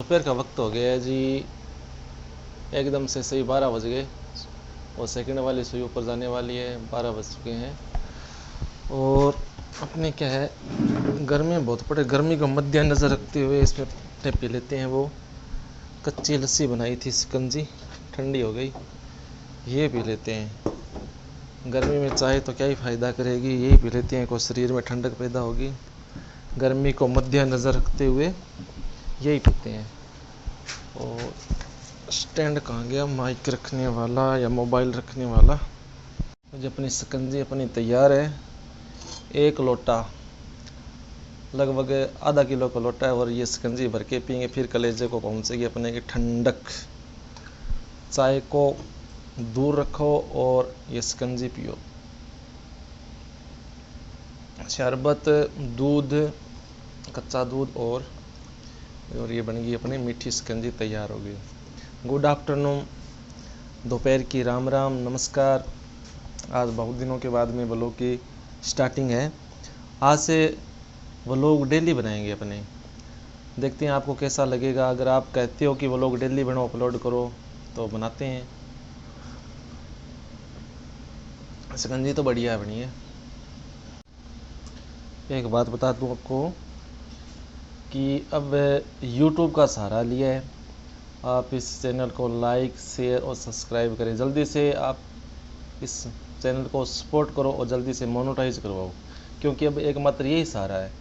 दोपहर का वक्त हो गया है जी। एकदम से सही 12 बज गए और सेकंड वाली सुई ऊपर जाने वाली है। 12 बज चुके हैं और अपने क्या है, गर्मी बहुत पड़े, गर्मी को मद्देनज़र रखते हुए इसमें पी लेते हैं। वो कच्ची लस्सी बनाई थी, शिकंजी ठंडी हो गई, ये पी लेते हैं। गर्मी में चाय तो क्या ही फ़ायदा करेगी, यही पी लेते हैं, कोई शरीर में ठंडक पैदा होगी। गर्मी को मद्देनज़र रखते हुए यही पीते हैं। और स्टैंड कहाँ गया, माइक रखने वाला या मोबाइल रखने वाला। मुझे अपनी शिकंजी अपनी तैयार है। एक लोटा, लगभग आधा किलो का लोटा है और ये शिकंजी भर के पियेंगे, फिर कलेजे को पहुँचेगी अपने की ठंडक। चाय को दूर रखो और ये शिकंजी पियो। शरबत, दूध, कच्चा दूध और ये बन गई अपनी मीठी शिकंजी, तैयार हो गई। गुड आफ्टरनून, दोपहर की राम राम, नमस्कार। आज बहुत दिनों के बाद में व्लॉग की स्टार्टिंग है। आज से व्लॉग डेली बनाएंगे अपने, देखते हैं आपको कैसा लगेगा। अगर आप कहते हो कि व्लॉग डेली बनाओ, अपलोड करो, तो बनाते हैं। शिकंजी तो बढ़िया बनी है। एक बात बता दूं आपको कि अब YouTube का सहारा लिया है। आप इस चैनल को लाइक, शेयर और सब्सक्राइब करें। जल्दी से आप इस चैनल को सपोर्ट करो और जल्दी से मोनेटाइज करवाओ, क्योंकि अब एकमात्र यही सहारा है।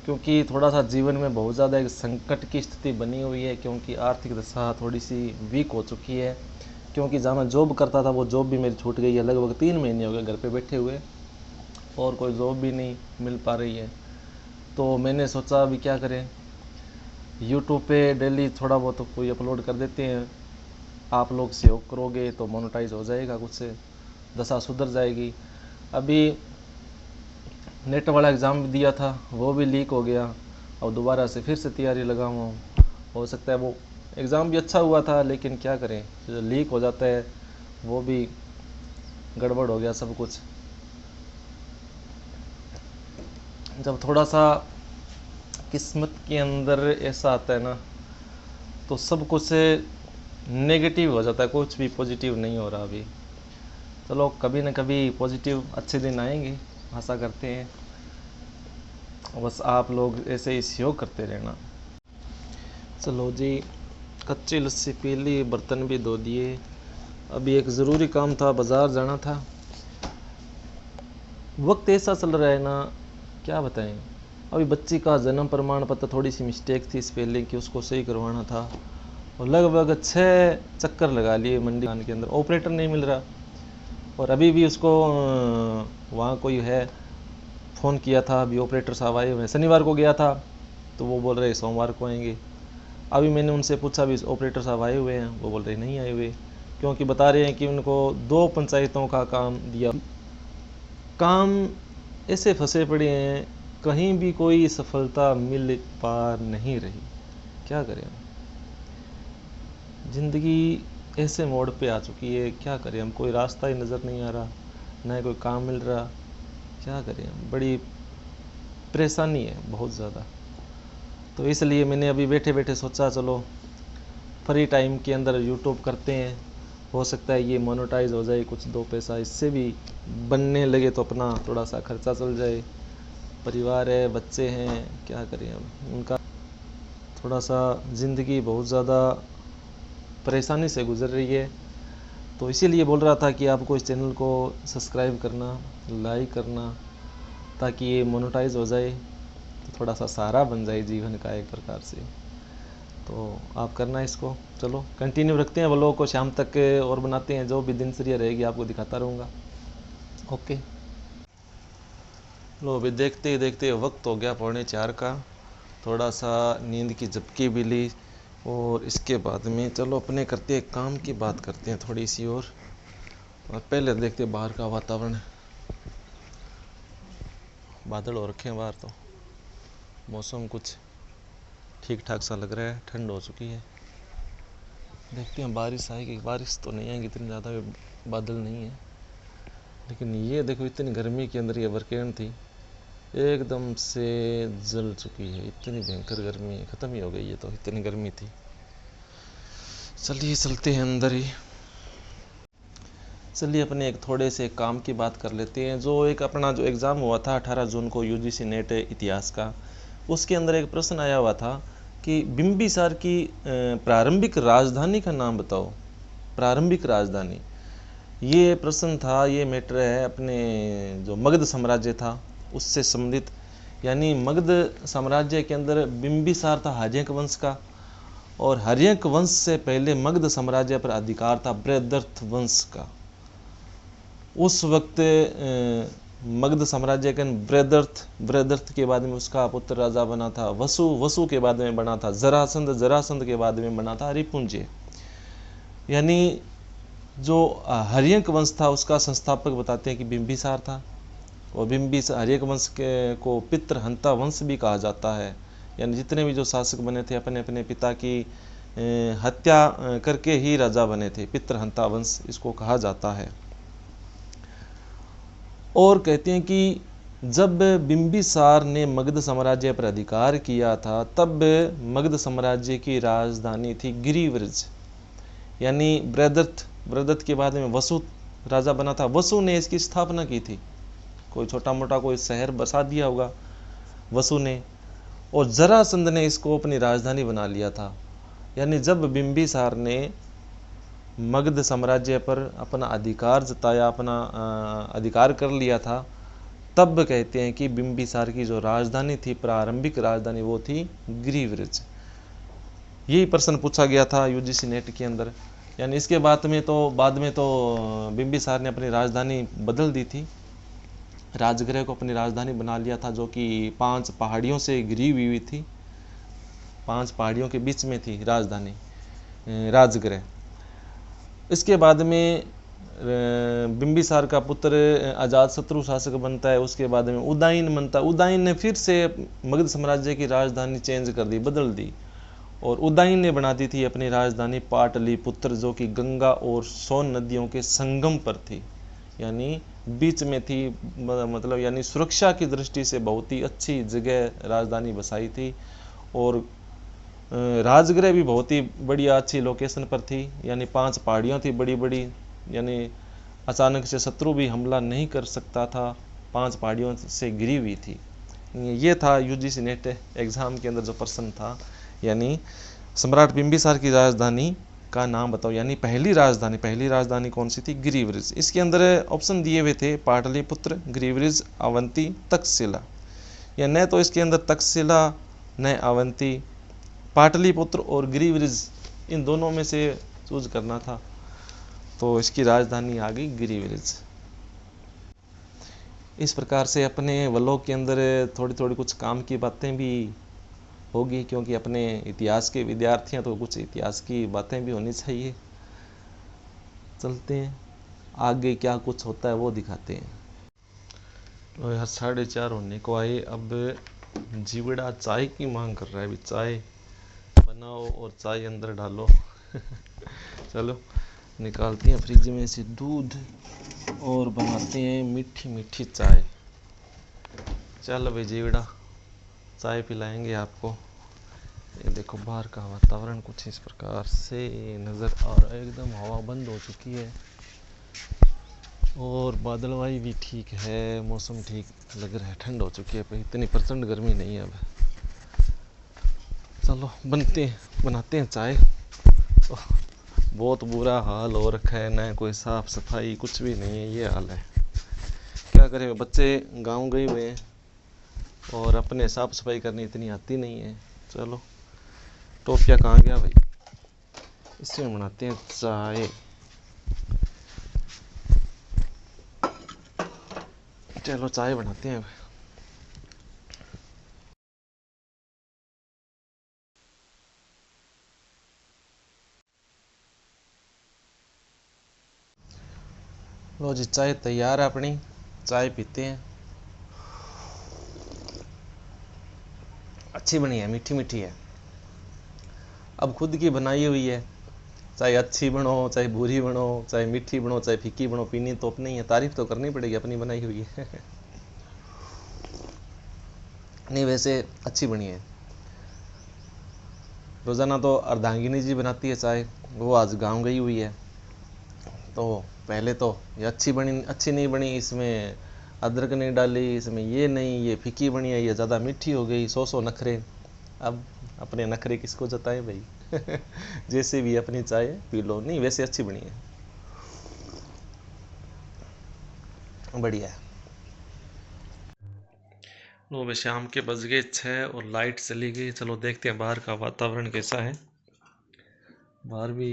क्योंकि थोड़ा सा जीवन में बहुत ज़्यादा एक संकट की स्थिति बनी हुई है, क्योंकि आर्थिक दशा थोड़ी सी वीक हो चुकी है। क्योंकि जहाँ मैं जॉब करता था वो जॉब भी मेरी छूट गई है। लगभग 3 महीने हो गए घर पे बैठे हुए और कोई जॉब भी नहीं मिल पा रही है। तो मैंने सोचा अभी क्या करें, यूट्यूब पे डेली थोड़ा बहुत तो कोई अपलोड कर देते हैं। आप लोग सहयोग करोगे तो मोनेटाइज हो जाएगा, कुछ से दशा सुधर जाएगी। अभी नेट वाला एग्ज़ाम भी दिया था, वो भी लीक हो गया। और दोबारा से फिर से तैयारी लगा हुआ हूँ। हो सकता है वो एग्ज़ाम भी अच्छा हुआ था, लेकिन क्या करें, जो लीक हो जाता है वो भी गड़बड़ हो गया सब कुछ। जब थोड़ा सा किस्मत के अंदर ऐसा आता है ना, तो सब कुछ नेगेटिव हो जाता है, कुछ भी पॉजिटिव नहीं हो रहा अभी। चलो कभी न कभी पॉजिटिव अच्छे दिन आएंगे, आशा करते हैं। बस आप लोग ऐसे ही सहयोग करते रहना। चलो जी, कच्ची लस्सी पी ली, बर्तन भी धो दिए। अभी एक ज़रूरी काम था, बाज़ार जाना था। वक्त ऐसा चल रहा है ना, क्या बताएं। अभी बच्ची का जन्म प्रमाण पत्र थोड़ी सी मिस्टेक थी स्पेलिंग की, उसको सही करवाना था। और लगभग 6 चक्कर लगा लिए मंडी के अंदर, ऑपरेटर नहीं मिल रहा। और अभी भी उसको वहाँ कोई है, फ़ोन किया था, अभी ऑपरेटर साहब आए हुए हैं। शनिवार को गया था तो वो बोल रहे सोमवार को आएंगे। अभी मैंने उनसे पूछा, भी ऑपरेटर साहब आए हुए हैं? वो बोल रहे नहीं आए हुए, क्योंकि बता रहे हैं कि उनको 2 पंचायतों का काम दिया। काम ऐसे फंसे पड़े हैं, कहीं भी कोई सफलता मिल पा नहीं रही। क्या करें, ज़िंदगी ऐसे मोड़ पे आ चुकी है, क्या करें हम, कोई रास्ता ही नज़र नहीं आ रहा, ना कोई काम मिल रहा। क्या करें हम, बड़ी परेशानी है बहुत ज़्यादा। तो इसलिए मैंने अभी बैठे बैठे सोचा चलो फ्री टाइम के अंदर यूट्यूब करते हैं, हो सकता है ये मोनेटाइज हो जाए, कुछ 2 पैसा इससे भी बनने लगे तो अपना थोड़ा सा खर्चा चल जाए। परिवार है, बच्चे हैं, क्या करें हम, उनका थोड़ा सा ज़िंदगी बहुत ज़्यादा परेशानी से गुजर रही है। तो इसीलिए बोल रहा था कि आपको इस चैनल को सब्सक्राइब करना, लाइक करना, ताकि ये मोनेटाइज हो जाए, तो थोड़ा सा सहारा बन जाए जीवन का एक प्रकार से। तो आप करना इसको। चलो कंटिन्यू रखते हैं व्लॉग को, शाम तक और बनाते हैं, जो भी दिनचर्या रहेगी आपको दिखाता रहूँगा। ओके। लो अभी देखते ही देखते वक्त हो गया 3:45 का। थोड़ा सा नींद की झपकी भी ली और इसके बाद में चलो अपने करते हैं काम की बात करते हैं थोड़ी सी। और पहले देखते हैं बाहर का वातावरण। बादल हो रखे हैं बाहर, तो मौसम कुछ ठीक ठाक सा लग रहा है, ठंड हो चुकी है। देखते हैं बारिश आएगी, बारिश तो नहीं आएगी, इतनी ज़्यादा बादल नहीं है। लेकिन ये देखो, इतनी गर्मी के अंदर ये वर्केंड थी एकदम से जल चुकी है। इतनी भयंकर गर्मी, ख़त्म ही हो गई है, तो इतनी गर्मी थी। चलिए चलते हैं अंदर ही। चलिए अपने एक थोड़े से काम की बात कर लेते हैं। जो एक अपना जो एग्ज़ाम हुआ था 18 जून को यूजीसी नेट इतिहास का, उसके अंदर एक प्रश्न आया हुआ था कि बिंबिसार की प्रारंभिक राजधानी का नाम बताओ। प्रारंभिक राजधानी, ये प्रश्न था, ये मैटर है अपने जो मगध साम्राज्य था उससे संबंधित। यानी मगध साम्राज्य के अंदर बिंबिसार था हर्यक वंश का, और हर्यक वंश से पहले मगध साम्राज्य पर अधिकार था बृहद्रथ वंश का। उस वक्त मगध साम्राज्य के बृहद्रथ के बाद में उसका पुत्र राजा बना था वसु, वसु के बाद में बना था जरासंध, जरासंध के बाद में बना था हरिपुंजय। यानी जो हर्यक वंश था उसका संस्थापक बताते हैं कि बिंबिसार था। और बिंबिसार हर्यक वंश के को पितृहंता वंश भी कहा जाता है। यानी जितने भी जो शासक बने थे अपने अपने पिता की हत्या करके ही राजा बने थे, पितृहंता वंश इसको कहा जाता है। और कहते हैं कि जब बिंबिसार ने मगध साम्राज्य पर अधिकार किया था तब मगध साम्राज्य की राजधानी थी गिरिव्रज। यानी बृहद्रथ के बाद में वसु राजा बना था, वसु ने इसकी स्थापना की थी। कोई छोटा मोटा कोई शहर बसा दिया होगा वसु ने, और जरासंध ने इसको अपनी राजधानी बना लिया था। यानी जब बिंबिसार ने मगध साम्राज्य पर अपना अधिकार जताया, अपना अधिकार कर लिया था, तब कहते हैं कि बिंबिसार की जो राजधानी थी, प्रारंभिक राजधानी, वो थी गिरिव्रज। यही प्रश्न पूछा गया था यूजीसी नेट के अंदर। यानी इसके बाद में तो बिंबिसार ने अपनी राजधानी बदल दी थी, राजगृह को अपनी राजधानी बना लिया था, जो कि 5 पहाड़ियों से घिरी हुई थी। 5 पहाड़ियों के बीच में थी राजधानी, राजगृह। इसके बाद में बिंबिसार का पुत्र अजातशत्रु शासक बनता है। उसके बाद में उदयन बनता है। उदयन ने फिर से मगध साम्राज्य की राजधानी चेंज कर दी, बदल दी, और उदयन ने बना दी थी अपनी राजधानी पाटलिपुत्र, जो कि गंगा और सोन नदियों के संगम पर थी, यानी बीच में थी। मतलब यानी सुरक्षा की दृष्टि से बहुत ही अच्छी जगह राजधानी बसाई थी, और राजगृह भी बहुत ही बढ़िया अच्छी लोकेशन पर थी। यानी 5 पहाड़ियाँ थी बड़ी बड़ी, यानी अचानक से शत्रु भी हमला नहीं कर सकता था, 5 पहाड़ियों से घिरी हुई थी। ये था यूजीसी नेट एग्ज़ाम के अंदर जो प्रश्न था। यानी सम्राट बिंबिसार की राजधानी का नाम बताओ। यानी पहली राजधानी कौन सी थी? गिरिव्रज। इसके अंदर ऑप्शन दिए हुए थे पाटलिपुत्र, गिरिव्रज, अवंती, तक्षशिला। या न तो इसके अंदर तक्षशिला, न अवंती, पाटलिपुत्र और गिरिव्रज, इन दोनों में से चूज करना था, तो इसकी राजधानी आ गई गिरिव्रज। इस प्रकार से अपने व्लॉग के अंदर थोड़ी थोड़ी कुछ काम की बातें भी होगी, क्योंकि अपने इतिहास के विद्यार्थी हैं तो कुछ इतिहास की बातें भी होनी चाहिए। चलते हैं आगे, क्या कुछ होता है वो दिखाते हैं। तो यार 4:30 होने को आए। अब जीवड़ा चाय की मांग कर रहा है। अभी चाय बनाओ और चाय अंदर डालो। चलो निकालते हैं फ्रिज में से दूध और बनाते हैं मीठी मीठी चाय। चलो भाई जीवड़ा, चाय पिलाएंगे आपको। ये देखो बाहर का वातावरण कुछ इस प्रकार से नज़र आ रहा है। एकदम हवा बंद हो चुकी है और बादलवाई भी ठीक है, मौसम ठीक लग रहा है, ठंड हो चुकी है, इतनी प्रचंड गर्मी नहीं है अब। चलो बनाते हैं चाय। बहुत बुरा हाल हो रखा है, ना कोई साफ सफाई कुछ भी नहीं है, ये हाल है। क्या करें, बच्चे गांव गए हुए हैं और अपने साफ सफाई करनी इतनी आती नहीं है। चलो टोपिया कहाँ गया भाई, इसमें बनाते हैं चाय। चलो चाय बनाते हैं। लो जी चाय तैयार है अपनी, चाय पीते हैं। अच्छी बनी है, मीठी मीठी है। अब खुद की बनाई हुई है, चाहे अच्छी बनो चाहे बुरी बनो, चाहे मीठी बनो चाहे फीकी बनो, पीनी तो अपनी है, तारीफ तो करनी पड़ेगी, अपनी बनाई हुई है। नहीं वैसे अच्छी बनी है। रोज़ाना तो अर्धांगिनी जी बनाती है चाय, वो आज गांव गई हुई है। तो पहले तो ये अच्छी नहीं बनी, इसमें अदरक नहीं डाली, इसमें ये नहीं, ये फीकी बनी है, ये ज़्यादा मीठी हो गई, सौ नखरे। अब अपने नखरे किसको जताएं भाई। जैसे भी अपनी चाय पी लो। नहीं वैसे अच्छी बनी है, बढ़िया है। लो भाई शाम के बज गए 6 और लाइट चली गई। चलो देखते हैं बाहर का वातावरण कैसा है। बाहर भी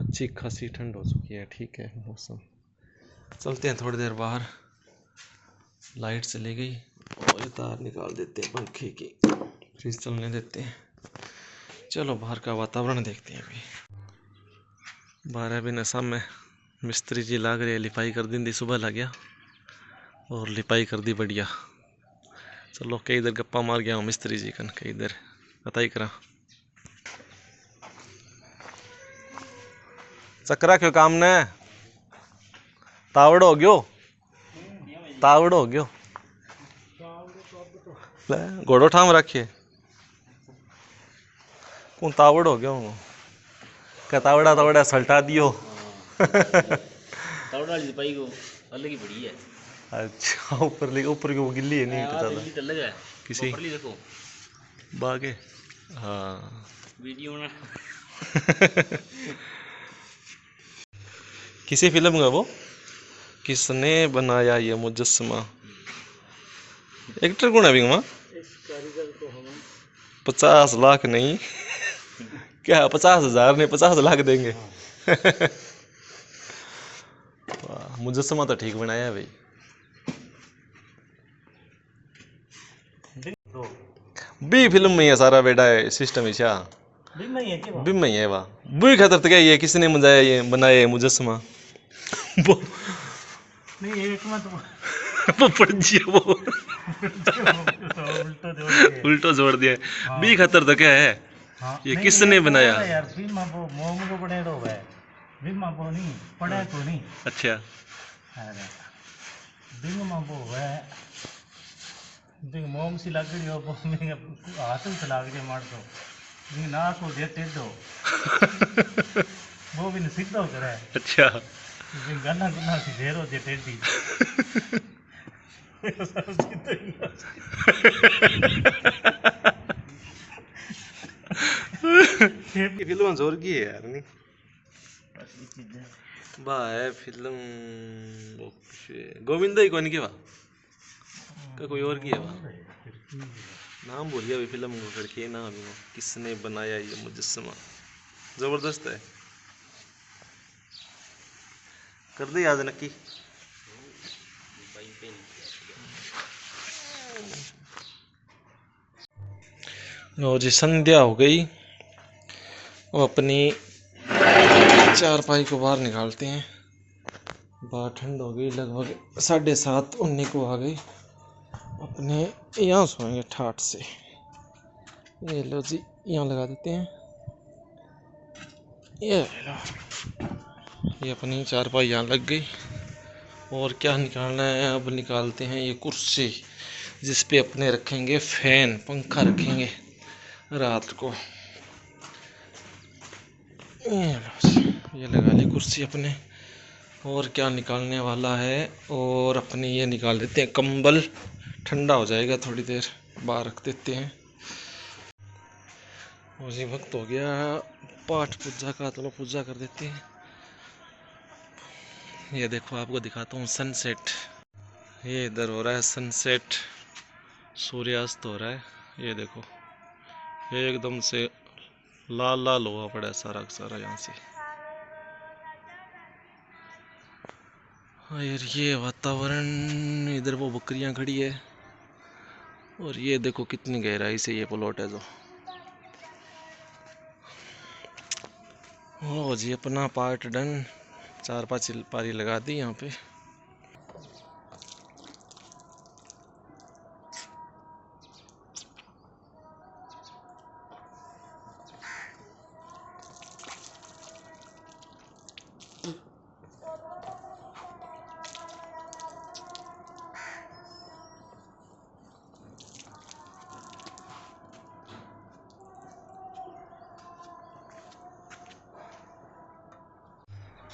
अच्छी खासी ठंड हो चुकी है, ठीक है मौसम। चलते हैं थोड़ी देर बाहर। लाइट चली गई और ये तार निकाल देते हैं पंखे की, फ्रिज चलने देते हैं। चलो बाहर का वातावरण देखते हैं। अभी 12 भी नशा में मिस्त्री जी लाग रहे, लिपाई कर दी सुबह लग गया और लिपाई कर दी बढ़िया। चलो कई इधर गप्पा मार गया हूँ मिस्त्री जी कन, कई इधर पता ही करा चक्रा क्यों काम ने तावड़ हो गयो, तावड़ हो गयो घोड़ो ठाम रखिए कौन तावड़ हो गया हूँ क्या तावड़ा तावड़ा सल्टा दियो। तावड़ा वाली लिपाई को अलग ही बड़ी है। अच्छा ऊपर की वो गिल्ली है नहीं पता था अलग है किसी देखो बागे। हाँ वीडियो ना। किसी फिल्म का वो किसने बनाया ये मुजस्समा, एक्टर कौन है अभी वहाँ? इस कारीगर को हम 50 लाख नहीं क्या 50,000 नहीं 50 लाख देंगे। वाह मुजस्समा तो ठीक बनाया है भाई। बी फिल्म में है सारा बेटा है सिस्टम ईशा भी नहीं है क्या बी में ही है वाह बुई खतर तो क्या ये किसने मजाया ये बनाया है मुजस्समा। वो नहीं एक मत वो पड़ जिया वो उल्टा जोड़ के उल्टो जोड़ दिया। बी खतर तो क्या है हाँ ये नहीं किसने बनाया। यार फिल्म वो मोम को बने रो है फिल्म वो नहीं पढ़े तो नहीं अच्छा अरे फिल्म वो है देख मोम सी लग रही हो वो मैं हाथ में चला के मार दो नहीं ना को देते दो वो भी नहीं सीधा करे अच्छा गन्ना गुन्ना सी ढेर हो जे टेढ़ी फिल्म जोर की है यार नहीं बा है फिल्म वो गोविंदा ही कौन की बा का कोई और की है बा नाम भूल गया अभी फिल्म को करके नाम अभी वो किसने बनाया ये मुजस्समा जबरदस्त है कर दे याद नक्की। लो जी संध्या हो गई वो अपनी चारपाई को बाहर निकालते हैं। बाहर ठंड हो गई लगभग 7:30 19 को आ गई अपने यहाँ सोएंगे ठाठ से। ये लो जी यहाँ लगा देते हैं ये लो ये अपनी चारपाई यहाँ लग गई। और क्या निकालना है अब निकालते हैं ये कुर्सी जिस पे अपने रखेंगे फैन पंखा रखेंगे रात को। ये लगा ली कुर्सी अपने। और क्या निकालने वाला है और अपने ये निकाल देते हैं कंबल ठंडा हो जाएगा थोड़ी देर बाहर रख देते हैं। और ये वक्त हो गया पाठ पूजा का चलो पूजा कर देते हैं। ये देखो आपको दिखाता हूँ सनसेट ये इधर हो रहा है सनसेट सूर्यास्त हो रहा है। ये देखो ये एकदम से लाल लाल हुआ पड़ा है सारा सारा यहाँ से। और ये वातावरण इधर वो बकरियां खड़ी है और ये देखो कितनी गहराई से ये प्लॉट है जो हो जी अपना पार्ट डन 4-5 पारी लगा दी यहाँ पे।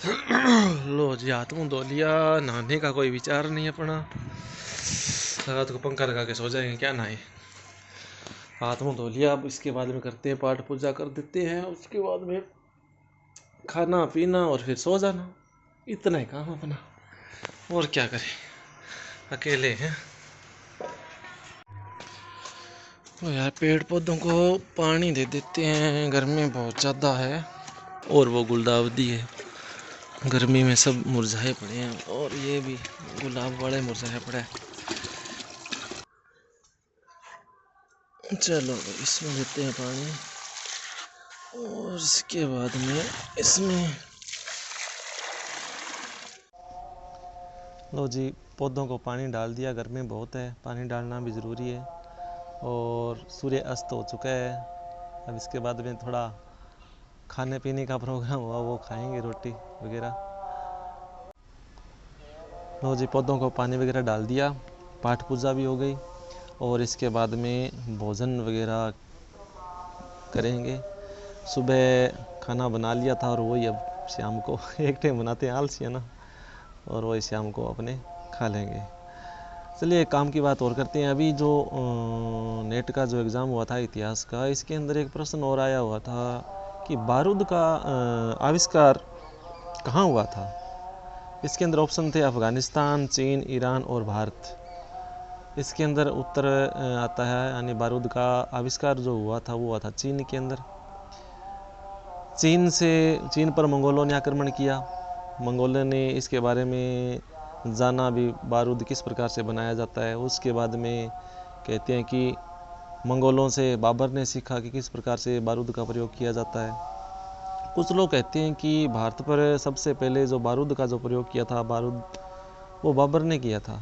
लो जी, हाथ मुँह धो लिया, नहाने का कोई विचार नहीं अपना। रात को पंखा लगा के सो जाएंगे, क्या नहाए। हाथ मुँह धो लिया, अब इसके बाद में करते हैं पाठ पूजा कर देते हैं, उसके बाद में खाना पीना और फिर सो जाना। इतना ही काम अपना, और क्या करें, अकेले हैं। तो यार पेड़ पौधों को पानी दे देते हैं, गर्मी बहुत ज़्यादा है। और वो गुलदाउदी है, गर्मी में सब मुरझाए पड़े हैं, और ये भी गुलाब वाले मुरझाए पड़े हैं। चलो इसमें देते हैं पानी, और इसके बाद में इसमें लो जी, पौधों को पानी डाल दिया। गर्मी बहुत है, पानी डालना भी ज़रूरी है। और सूर्य अस्त हो चुका है। अब इसके बाद में थोड़ा खाने पीने का प्रोग्राम हुआ, वो खाएंगे रोटी वगैरह। लो जी, पौधों को पानी वगैरह डाल दिया, पाठ पूजा भी हो गई, और इसके बाद में भोजन वगैरह करेंगे। सुबह खाना बना लिया था, और वही अब शाम को एक टाइम बनाते हैं, आलसी है ना, और वही शाम को अपने खा लेंगे। चलिए काम की बात और करते हैं। अभी जो नेट का जो एग्ज़ाम हुआ था इतिहास का, इसके अंदर एक प्रश्न और आया हुआ था कि बारूद का आविष्कार कहाँ हुआ था। इसके अंदर ऑप्शन थे अफ़गानिस्तान, चीन, ईरान और भारत। इसके अंदर उत्तर आता है, यानी बारूद का आविष्कार जो हुआ था वो हुआ था चीन के अंदर। चीन पर मंगोलों ने आक्रमण किया। मंगोलों ने इसके बारे में जाना भी, बारूद किस प्रकार से बनाया जाता है। उसके बाद में कहते हैं कि मंगोलों से बाबर ने सीखा कि किस प्रकार से बारूद का प्रयोग किया जाता है। कुछ लोग कहते हैं कि भारत पर सबसे पहले जो बारूद का जो प्रयोग किया था, बारूद वो बाबर ने किया था।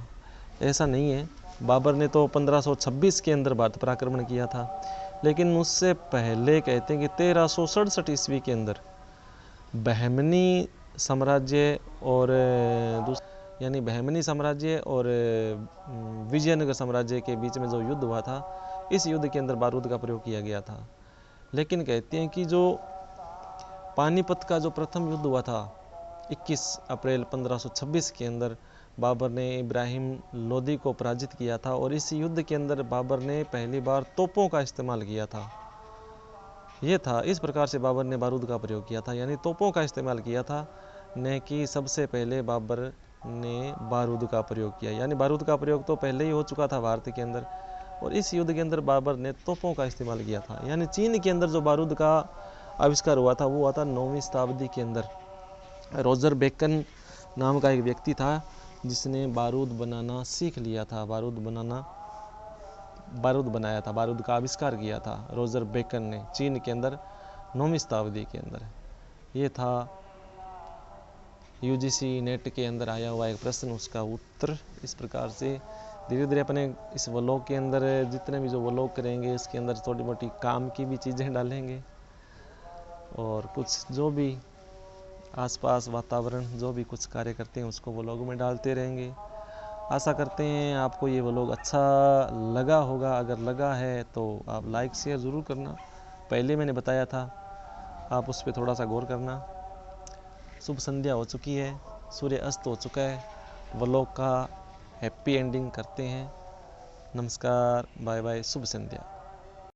ऐसा नहीं है, बाबर ने तो 1526 के अंदर भारत पर आक्रमण किया था, लेकिन उससे पहले कहते हैं कि 1367 ईस्वी के अंदर बहमनी साम्राज्य और यानी बहमनी साम्राज्य और विजयनगर साम्राज्य के बीच में जो युद्ध हुआ था, इस युद्ध के अंदर बारूद का प्रयोग किया गया था। लेकिन कहते हैं कि जो पानीपत का जो प्रथम युद्ध हुआ था 21 अप्रैल 1526 के अंदर, बाबर ने इब्राहिम लोदी को पराजित किया था, और इस युद्ध के अंदर बाबर ने पहली बार तोपों का इस्तेमाल किया था। ये था, इस प्रकार से बाबर ने बारूद का प्रयोग किया था, यानी तोपों का इस्तेमाल किया था, न कि सबसे पहले बाबर ने बारूद का प्रयोग किया। यानी बारूद का प्रयोग तो पहले ही हो चुका था भारत के अंदर, और इस युद्ध के अंदर बाबर ने तोपों का इस्तेमाल किया था। यानी चीन के अंदर जो बारूद का आविष्कार हुआ था वो हुआ था 9वीं शताब्दी के अंदर। रोजर बेकन नाम का एक व्यक्ति था जिसने बारूद बनाना सीख लिया था, बारूद बनाया था, बारूद का आविष्कार किया था रोजर बेकन ने, चीन के अंदर 9वीं शताब्दी के अंदर। ये था यूजीसी नेट के अंदर आया हुआ एक प्रश्न, उसका उत्तर इस प्रकार से। धीरे धीरे अपने इस व्लॉग के अंदर जितने भी जो व्लॉग करेंगे, इसके अंदर थोड़ी मोटी काम की भी चीज़ें डालेंगे, और कुछ जो भी आसपास वातावरण जो भी कुछ कार्य करते हैं उसको व्लॉग में डालते रहेंगे। आशा करते हैं आपको ये व्लॉग अच्छा लगा होगा। अगर लगा है तो आप लाइक शेयर ज़रूर करना, पहले मैंने बताया था, आप उस पर थोड़ा सा गौर करना। शुभ संध्या हो चुकी है, सूर्य अस्त हो चुका है, व्लॉग का हैप्पी एंडिंग करते हैं। नमस्कार, बाय बाय, शुभ संध्या।